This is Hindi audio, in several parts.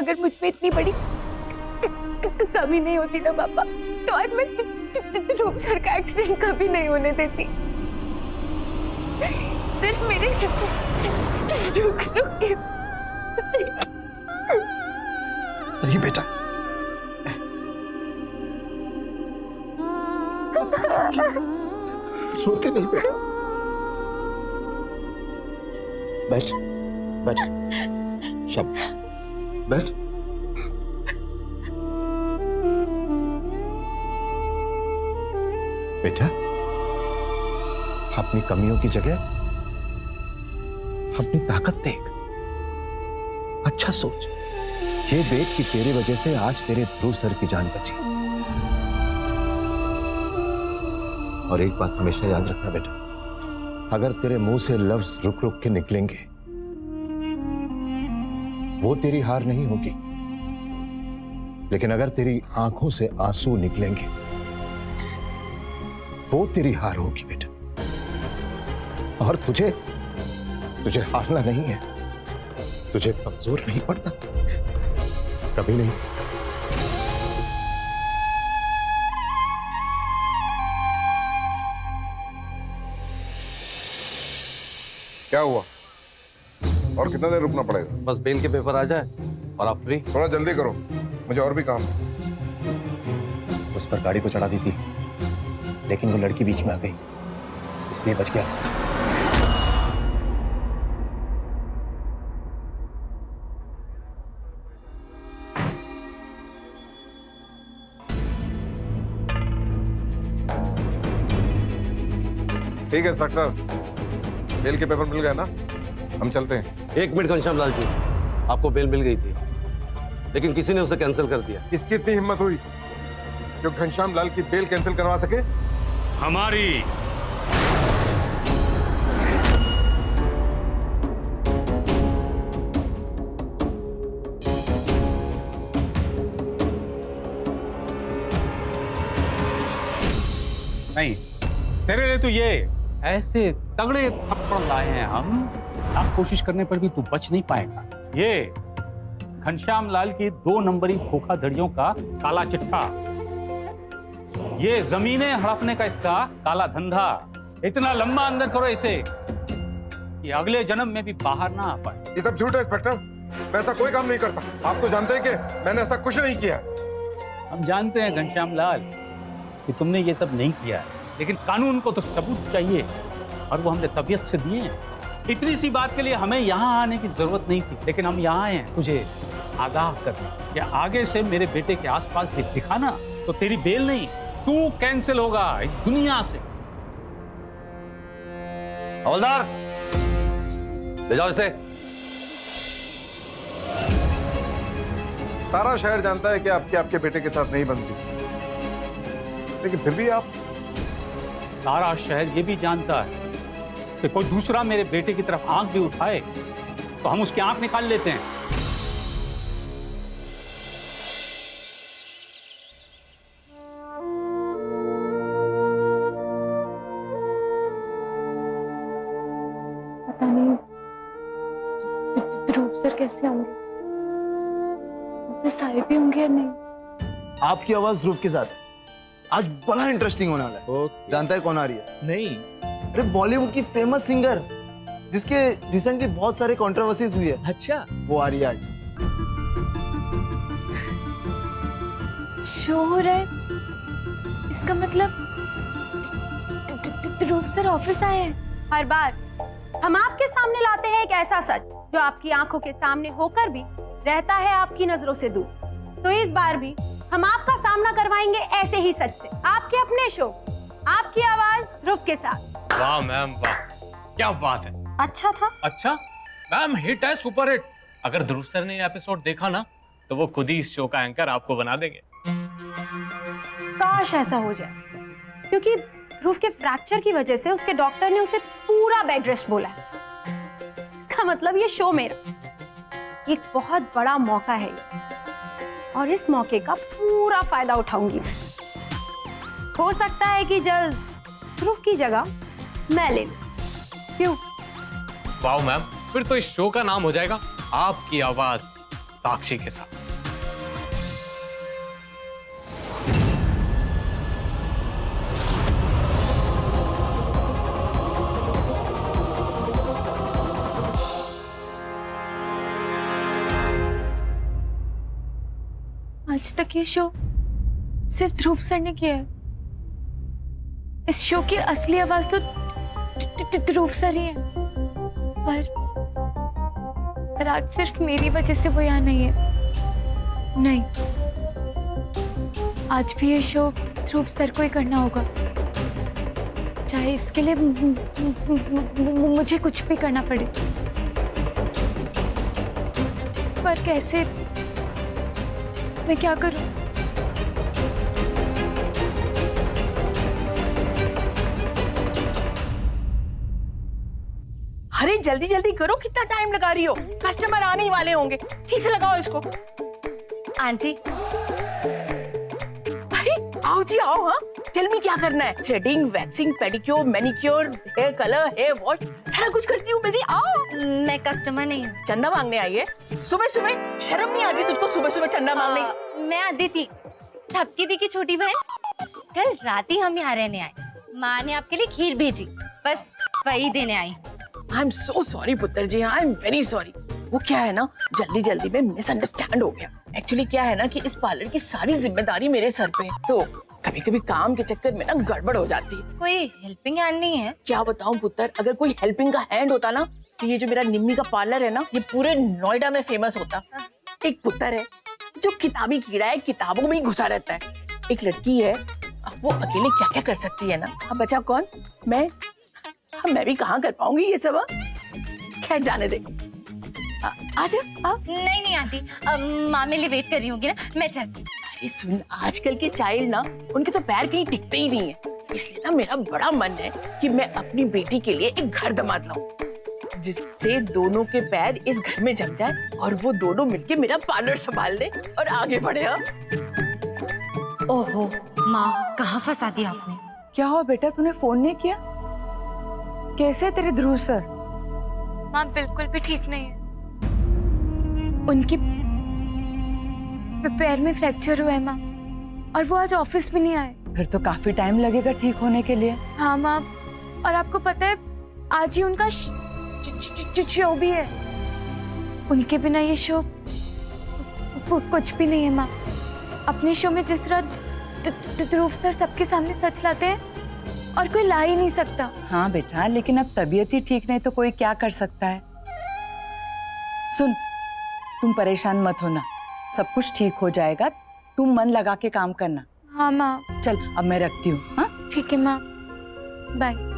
अगर मुझ में इतनी बड़ी कमी नहीं होती ना पापा, तो आज मैं ध्रुव सर का एक्सीडेंट कभी नहीं होने देती। सिर्फ मेरे रुक के। नहीं बेटा, रोते नहीं बेटा। बैठ बैठ, शाबाश, बैठ। बेटा, अपनी कमियों की जगह अपनी ताकत देख, अच्छा सोच। ये देख कि तेरी वजह से आज तेरे ध्रुव सर की जान बची। और एक बात हमेशा याद रखना बेटा, अगर तेरे मुंह से लफ्ज रुक रुक के निकलेंगे, वो तेरी हार नहीं होगी, लेकिन अगर तेरी आंखों से आंसू निकलेंगे, वो तेरी हार होगी बेटा। और तुझे हारना नहीं है, तुझे कमजोर नहीं पड़ता, कभी नहीं। क्या हुआ और कितना देर रुकना पड़ेगा? बस बेल के पेपर आ जाए और आप फ्री। थोड़ा जल्दी करो, मुझे और भी काम है। उस पर गाड़ी तो चढ़ा दी थी, लेकिन वो लड़की बीच में आ गई, इसलिए बच गया सर। ठीक है इंस्पेक्टर, बेल के पेपर मिल गए ना, हम चलते हैं। 1 मिनट घनश्याम लाल जी, आपको बेल मिल गई थी, लेकिन किसी ने उसे कैंसिल कर दिया। इसकी इतनी हिम्मत हुई जो घनश्याम लाल की बेल कैंसिल करवा सके? हमारी नहीं, तेरे लिए तो ये ऐसे तगड़े थप्पड़ लाए हैं हम, आप कोशिश करने पर भी तू बच नहीं पाएगा। ये घनश्याम लाल की 2 नंबरी धोखाधड़ियों का काला चिट्ठा, ये जमीनें हड़पने का इसका काला धंधा, इतना लंबा अंदर करो इसे कि अगले जन्म में भी बाहर ना आ पाए। ये सब झूठ है इंस्पेक्टर, मैं ऐसा कोई काम नहीं करता। आप तो जानते हैं कि मैंने ऐसा कुछ नहीं किया। हम जानते हैं घनश्याम लाल कि तुमने ये सब नहीं किया है, लेकिन कानून को तो सबूत चाहिए और वो हमने तबीयत से दिए हैं। इतनी सी बात के लिए हमें यहाँ आने की जरूरत नहीं थी, लेकिन हम यहाँ आए हैं तुझे आगाह करने कि आगे से मेरे बेटे के आसपास भी दिखा ना तो तेरी बेल नहीं, तू कैंसिल होगा इस दुनिया से। हवलदार, ले जाओ इसे। सारा शहर जानता है कि आपके बेटे के साथ नहीं बनती, लेकिन फिर भी आप। सारा शहर ये भी जानता है कि कोई दूसरा मेरे बेटे की तरफ आंख भी उठाए तो हम उसकी आंख निकाल लेते हैं। पता नहीं ध्रुव सर कैसे होंगे, ऑफिस आए भी होंगे या नहीं। आपकी आवाज ध्रुव के साथ आज बड़ा इंटरेस्टिंग होने वाला है। जानता है कौन आ रही है? नहीं। अरे बॉलीवुड की फेमस सिंगर जिसके रिसेंटली बहुत सारे कंट्रोवर्सीज हुई है। अच्छा, वो आ रही है आज। शो हो रहा है, इसका मतलब ध्रुव सर ऑफिस आए हैं। हर बार हम आपके सामने लाते हैं एक ऐसा सच जो आपकी आंखों के सामने होकर भी रहता है आपकी नजरों से दूर। तो इस बार भी हम आपका सामना करवाएंगे ऐसे ही सच से, आपके अपने शो आपकी आवाज ध्रुव के साथ। वाह मैम वाह, क्या बात है। अच्छा था? अच्छा मैम, हिट है, सुपर हिट। अगर ध्रुव सर ने ये एपिसोड देखा ना तो वो खुद ही इस शो का एंकर आपको बना देंगे। काश ऐसा हो जाए, क्योंकि ध्रुव के फ्रैक्चर की वजह से उसके डॉक्टर ने उसे पूरा बेड रेस्ट बोला है। इसका मतलब ये शो मेरा एक बहुत बड़ा मौका है ये, और इस मौके का पूरा फायदा उठाऊंगी मैं। हो सकता है कि जल्द ध्रुव की जगह मैं ले लूं। क्यों? वाह मैम, फिर तो इस शो का नाम हो जाएगा आपकी आवाज साक्षी के साथ। आज तक ये शो सिर्फ ध्रुव सर ने किया है। इस शो की असली आवाज तो ध्रुव सर ही है। पर आज सिर्फ मेरी वजह से वो यहाँ नहीं है। नहीं, आज भी ये शो ध्रुव सर को ही करना होगा, चाहे इसके लिए मुझे कुछ भी करना पड़े। पर कैसे, मैं क्या करूं? अरे जल्दी जल्दी करो, कितना टाइम लगा रही हो? कस्टमर आने ही वाले होंगे, ठीक से लगाओ इसको। आंटी, अरे आओ जी आओ। हाँ, टेल मी क्या करना है? Threading, waxing, pedicure, manicure, hair colour, hair wash, सारा कुछ करती हूँ मैं जी। आओ। मैं कस्टमर नहीं हूँ। चंदा मांगने आई है सुबह सुबह? शर्म नहीं आती तुझको सुबह सुबह चंदा मांगने की? मैं अदिति, थपकी दी की छोटी बहन। कल रात ही हम यहाँ रहने आए। माँ ने आपके लिए खीर भेजी, बस वही देने आई। आई एम सो सॉरी पुत्र जी, आई एम वेरी सॉरी। वो क्या है ना, जल्दी जल्दी में मिसअंडरस्टैंड हो गया। एक्चुअली क्या है ना कि इस पार्लर की सारी जिम्मेदारी मेरे सर पे है, तो कभी कभी काम के चक्कर में ना गड़बड़ हो जाती है। कोई हेल्पिंग हैंड नहीं है? क्या बताऊं पुत्र, अगर कोई हेल्पिंग का हैंड होता ना तो ये जो मेरा निम्मी का पार्लर है ना, ये पूरे नोएडा में फेमस होता। एक पुत्र है जो किताबी कीड़ा है, किताबों में ही घुसा रहता है। एक लड़की है, अब वो अकेले क्या क्या कर सकती है ना। अब बचा कौन? मैं भी कहाँ कर पाऊंगी ये सब। खैर जाने दे। आजा। नहीं नहीं आंटी, माँ मेरे लिए वेट कर रही होगी ना, मैं चलती। अरे सुन, आजकल के चाइल्ड ना, उनके तो पैर कहीं टिकते ही नहीं है। इसलिए ना मेरा बड़ा मन है कि मैं अपनी बेटी के लिए एक घर दमाद लाऊं, जिससे दोनों के पैर इस घर में जम जाए और वो दोनों मिलके मेरा पार्लर संभाल ले और आगे बढ़े। ओहो माँ, कहाँ फंसा दिया आपने? क्या हुआ बेटा, तूने फोन नहीं किया? कैसे तेरे ध्रुव सर? माँ बिल्कुल भी ठीक नहीं है। उनकी पैर में फ्रैक्चर हुआ है माँ, और वो आज ऑफिस भी नहीं आए। फिर तो काफी टाइम लगेगा ठीक होने के लिए। हाँ माँ, और आपको पता है आज ही उनका शो भी है। उनके बिना ये शो कुछ भी नहीं है माँ। अपने शो में जिस तरह ध्रुव सर सबके सामने सच लाते हैं, और कोई ला ही नहीं सकता। हाँ बेटा, लेकिन अब तबीयत ही ठीक नहीं तो कोई क्या कर सकता है। सुन, तुम परेशान मत होना, सब कुछ ठीक हो जाएगा। तुम मन लगा के काम करना। हाँ माँ। चल अब मैं रखती हूँ। हाँ ठीक है माँ, बाय।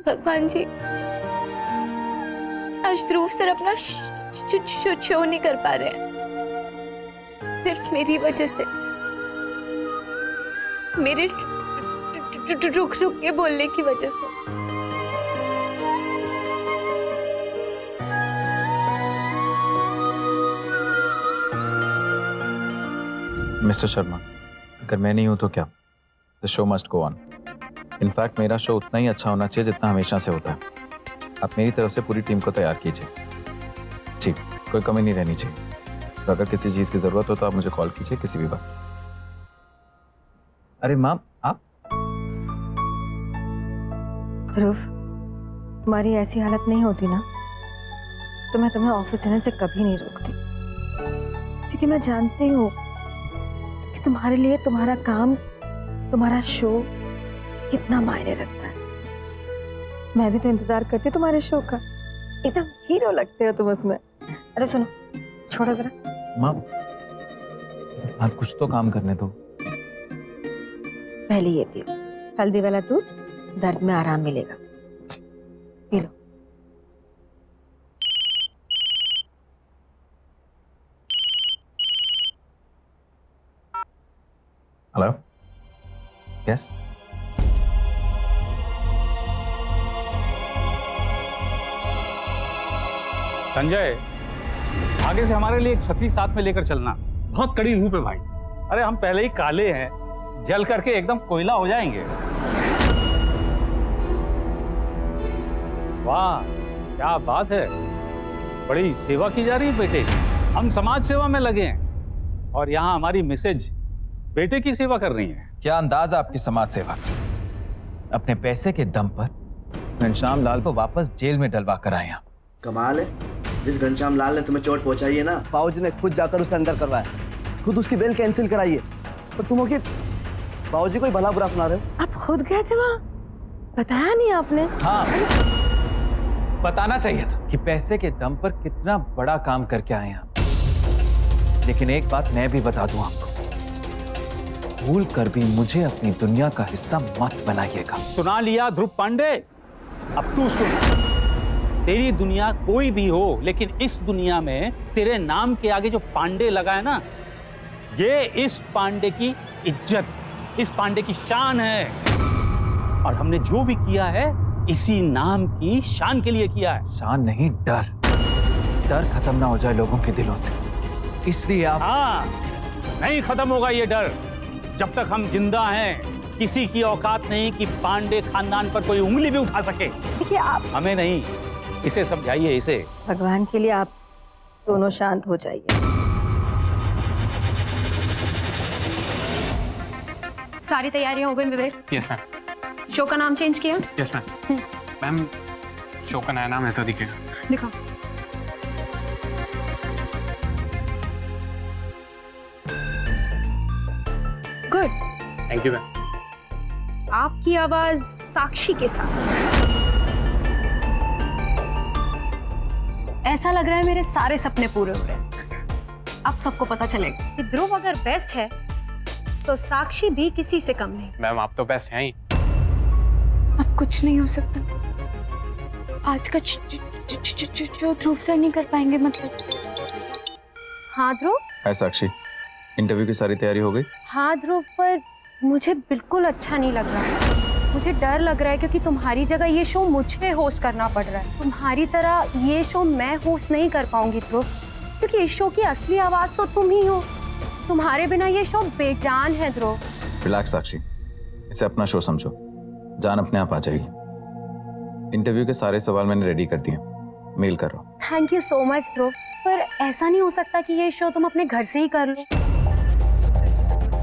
भगवान जी, आज ध्रुव सर अपना शो नहीं कर पा रहे हैं, सिर्फ मेरी वजह से। मेरे रुक रुक के बोलने की वजह से। मिस्टर शर्मा, अगर मैं नहीं हूं तो क्या? The show must go on. In fact मेरा शो उतना ही अच्छा होना चाहिए जितना हमेशा से होता है। आप मेरी तरफ से पूरी टीम को तैयार कीजिए। ठीक, कोई कमी नहीं रहनी चाहिए। तो अगर किसी चीज़ की ज़रूरत हो तो आप मुझे कॉल कीजिए किसी भी वक्त। अरे माँ, आप? ध्रुव, तुम्हारी ऐसी हालत नहीं होती ना तो मैं तुम्हें ऑफिस जाने से कभी नहीं रोकती, क्योंकि मैं जानती हूँ कि तुम्हारे लिए तुम्हारा काम, तुम्हारा शो कितना मायने रखता है। मैं भी तो इंतजार करती हूँ तुम्हारे शो का। एकदम हीरो लगते हो तुम उसमें। अरे सुनो, छोड़ो जरा। माँ, आप कुछ तो काम करने दो। पहले ये पियो, हल्दी वाला दूध, दर्द में आराम मिलेगा। पी लो। Hello, yes. संजय, आगे से हमारे लिए एक छतरी साथ में लेकर चलना। बहुत कड़ी धूप है भाई। अरे हम पहले ही काले हैं, जल करके एकदम कोयला हो जाएंगे। वाह, क्या बात है, बड़ी सेवा की जा रही है बेटे की। हम समाज सेवा में लगे हैं और यहाँ हमारी मिसेज बेटे की सेवा कर रही है। क्या अंदाज आपकी समाज सेवा का? अपने पैसे के दम पर घनश्याम लाल को वापस जेल में डलवा कर आए आप। कमाल है, जिस घनश्याम लाल ने तुम्हें चोट पहुंचाई है ना, बाबूजी ने खुद जाकर उसे अंदर करवाया, खुद उसकी बेल कैंसिल कराई है। पर तुम हो कि बाबूजी को ही भला बुरा सुना रहे हो? आप खुद गए थे वहाँ, बताया नहीं आपने? हाँ, बताना चाहिए था कि पैसे के दम पर कितना बड़ा काम करके आए हैं आप। लेकिन एक बात मैं भी बता दूं आपको, भूल कर भी मुझे अपनी दुनिया का हिस्सा मत बनाइएगा। सुना लिया ध्रुव पांडे, अब तू सुन। तेरी दुनिया कोई भी हो, लेकिन इस दुनिया में तेरे नाम के आगे जो पांडे लगा है ना, ये इस पांडे की इज्जत, इस पांडे की शान है। और हमने जो भी किया है इसी नाम की शान के लिए किया है। शान नहीं, डर। डर खत्म ना हो जाए लोगों के दिलों से, इसलिए आप। हाँ, नहीं खत्म होगा ये डर जब तक हम जिंदा हैं। किसी की औकात नहीं कि पांडे खानदान पर कोई उंगली भी उठा सके। देखिए आप, हमें नहीं, इसे समझाइए इसे। भगवान के लिए आप दोनों शांत हो जाइए। सारी तैयारियां हो गई विवेक? Yes ma'am. शो का नाम चेंज किया? Yes ma'am. मैम, शो का नया नाम ऐसा दिखेगा। दिखाओ। गुड। Thank you ma'am. आपकी आवाज साक्षी के साथ। ऐसा लग रहा है मेरे सारे सपने पूरे हो रहे हैं। अब सबको पता चलेगा कि ध्रुव अगर बेस्ट है तो साक्षी भी किसी से कम नहीं। मैम, आप तो बेस्ट हैं ही। अब कुछ नहीं हो सकता। आज का जो ध्रुव सर नहीं कर पाएंगे मतलब। हाँ ध्रुव। हाय साक्षी, इंटरव्यू की सारी तैयारी हो गई? हाँ ध्रुव, पर मुझे बिल्कुल अच्छा नहीं लग रहा। मुझे डर लग रहा है क्योंकि तुम्हारी जगह ये शो मुझे होस्ट करना पड़ रहा है। तुम्हारी तरह ये शो मैं होस्ट नहीं कर पाऊंगी ध्रुव, क्योंकि इस शो की असली आवाज तो तुम ही हो। तुम्हारे बिना ये शो बेजान है ध्रुव। रिलैक्स साक्षी, इसे अपना शो समझो, जान अपने आप आ जाएगी। इंटरव्यू के सारे सवाल मैंने रेडी कर दिए, मेल कर रहा हूँ। थैंक यू सो मच ध्रुव, पर ऐसा नहीं हो सकता कि ये शो तुम अपने घर से ही कर लो।